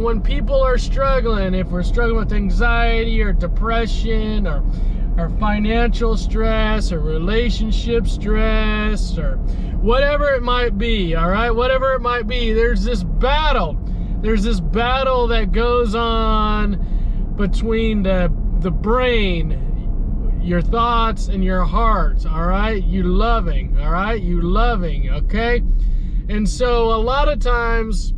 when people are struggling, if we're struggling with anxiety or depression or financial stress or relationship stress or whatever it might be, all right, whatever it might be, there's this battle that goes on between the brain, your thoughts, and your heart, all right, you loving, okay? And so a lot of times,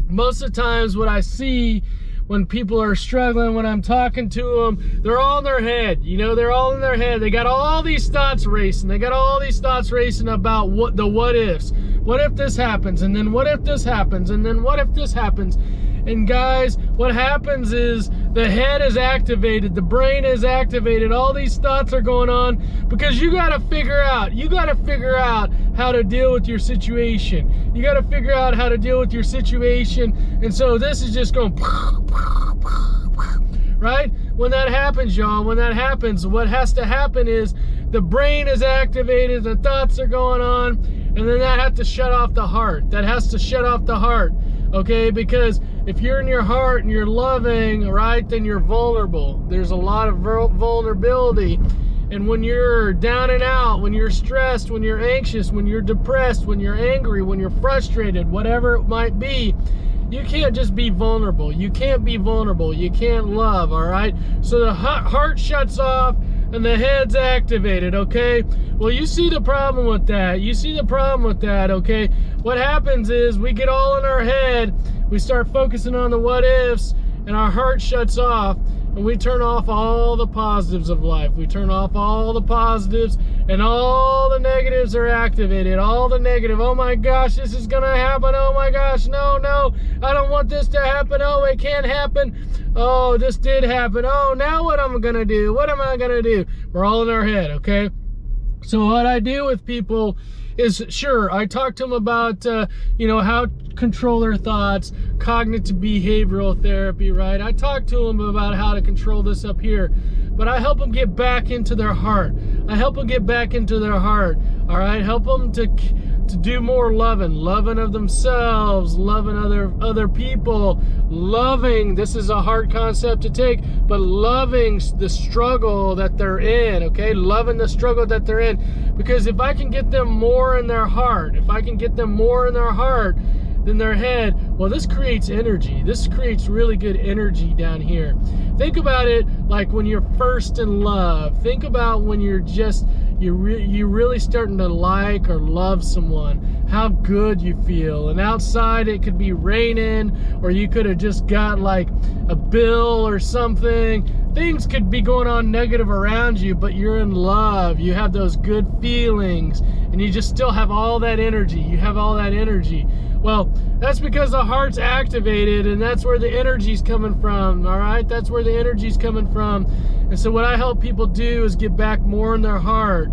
most of the times, what I see when people are struggling, when I'm talking to them, they're all in their head. They're all in their head. They got all these thoughts racing. They got all these thoughts racing about what ifs. What if this happens? And then what if this happens? And then what if this happens? And guys, what happens is the head is activated, the brain is activated, all these thoughts are going on because you got to figure out how to deal with your situation. You got to figure out how to deal with your situation. And so this is just going, right? When that happens, y'all, what has to happen is the brain is activated, the thoughts are going on, and then that has to shut off the heart. Okay, because if you're in your heart and you're loving, right, then you're vulnerable. There's a lot of vulnerability. And when you're down and out, when you're stressed, when you're anxious, when you're depressed, when you're angry, when you're frustrated, whatever it might be, you can't just be vulnerable. You can't be vulnerable. You can't love, all right? So the heart shuts off and the head's activated, okay? Well, you see the problem with that, okay? What happens is we get all in our head, we start focusing on the what ifs, and our heart shuts off, and we turn off all the positives of life. We turn off all the positives, and all the negatives are activated. All the negative, oh my gosh, this is gonna happen. Oh my gosh, no, I don't want this to happen. Oh, it can't happen. Oh, this did happen. Oh, now what am I gonna do? What am I gonna do? We're all in our head, okay? So what I do with people is, sure, I talk to them about, how to control their thoughts, cognitive behavioral therapy, right? I talk to them about how to control this up here, but I help them get back into their heart. All right? Help them to do more loving of themselves, loving other people, loving, this is a hard concept to take, but loving the struggle that they're in, okay? Loving the struggle that they're in. Because if I can get them more in their heart, than their head, well, this creates energy. This creates really good energy down here. Think about it like when you're first in love. Think about when you're really starting to like or love someone, how good you feel. And outside it could be raining, or you could have just got like a bill or something. Things could be going on negative around you, but you're in love. You have those good feelings, and you just still have all that energy. Well, that's because the heart's activated, and that's where the energy's coming from, all right? That's where the energy's coming from. And so what I help people do is get back more in their hearts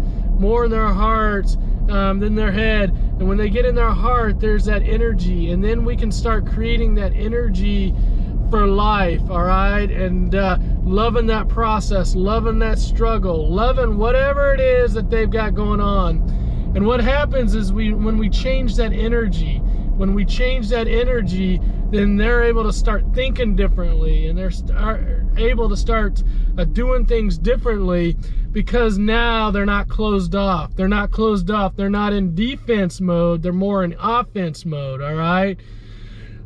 than their head. And when they get in their heart, there's that energy, and then we can start creating that energy for life, all right? And loving that process, loving that struggle, loving whatever it is that they've got going on. And what happens is when we change that energy, then they're able to start thinking differently, and they're able to start doing things differently, because now they're not closed off. They're not in defense mode. They're more in offense mode, all right?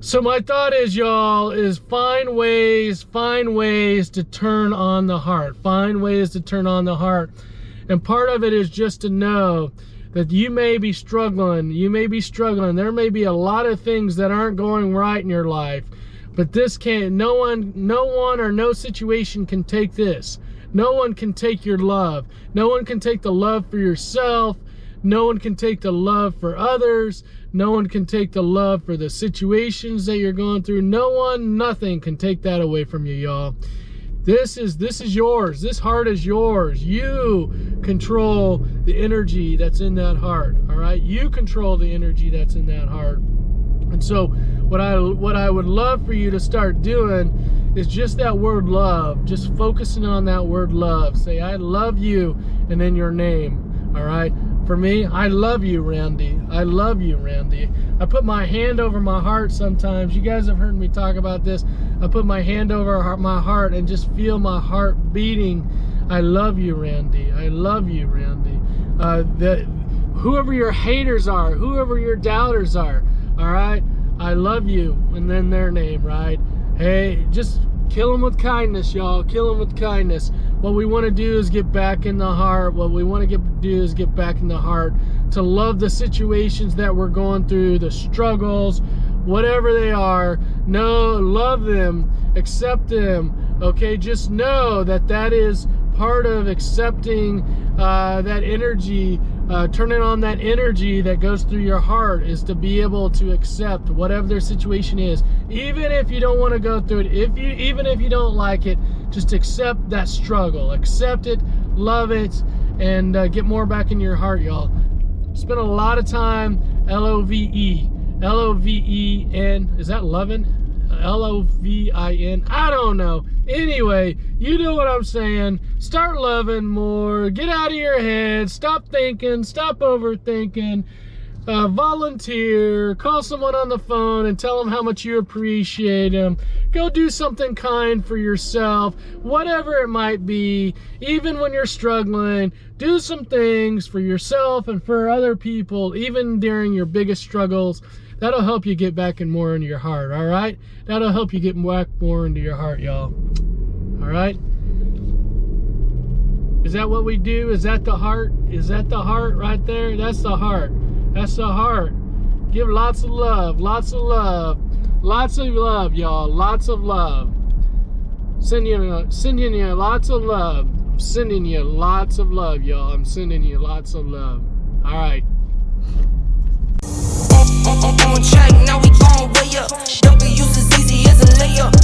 So my thought is, y'all, is find ways to turn on the heart. And part of it is just to know that you may be struggling. There may be a lot of things that aren't going right in your life, but no one or no situation can take this. No one can take your love. No one can take the love for yourself. No one can take the love for others. No one can take the love for the situations that you're going through. Nothing can take that away from you, y'all. This is yours. This heart is yours. You control the energy that's in that heart, all right? You control the energy that's in that heart. And so what I would love for you to start doing is just that word love, just focusing on that word love. Say, I love you, and then your name, all right? for me. I love you, Randy. I love you, Randy. I put my hand over my heart sometimes. You guys have heard me talk about this. I put my hand over my heart and just feel my heart beating. I love you, Randy. I love you, Randy. Whoever your haters are, whoever your doubters are, all right? I love you, and then their name, right? Hey, just kill them with kindness, y'all. Kill them with kindness. What we want to do is get back in the heart. What we want to do is get back in the heart to love the situations that we're going through, the struggles, whatever they are. No, love them, accept them. Okay, just know that that is part of accepting that energy, turning on that energy that goes through your heart, is to be able to accept whatever their situation is, even if you don't want to go through it, even if you don't like it. Just accept that struggle, accept it, love it, and get more back in your heart, y'all. Spend a lot of time L-O-V-E-N, is that lovin'? L-O-V-I-N, I don't know. Anyway, you know what I'm saying. Start loving more. Get out of your head. Stop thinking. Stop overthinking. Volunteer. Call someone on the phone and tell them how much you appreciate them. Go do something kind for yourself, whatever it might be. Even when you're struggling, do some things for yourself and for other people, even during your biggest struggles. That'll help you get back and more into your heart, all right? That'll help you get back more into your heart, y'all. All right? Is that what we do? Is that the heart? Is that the heart right there? That's the heart. That's the heart. Give lots of love. Lots of love. Lots of love, y'all. Lots of love. Sending you lots of love. I'm sending you lots of love, y'all. I'm sending you lots of love. All right. On track, now we gon' way up. W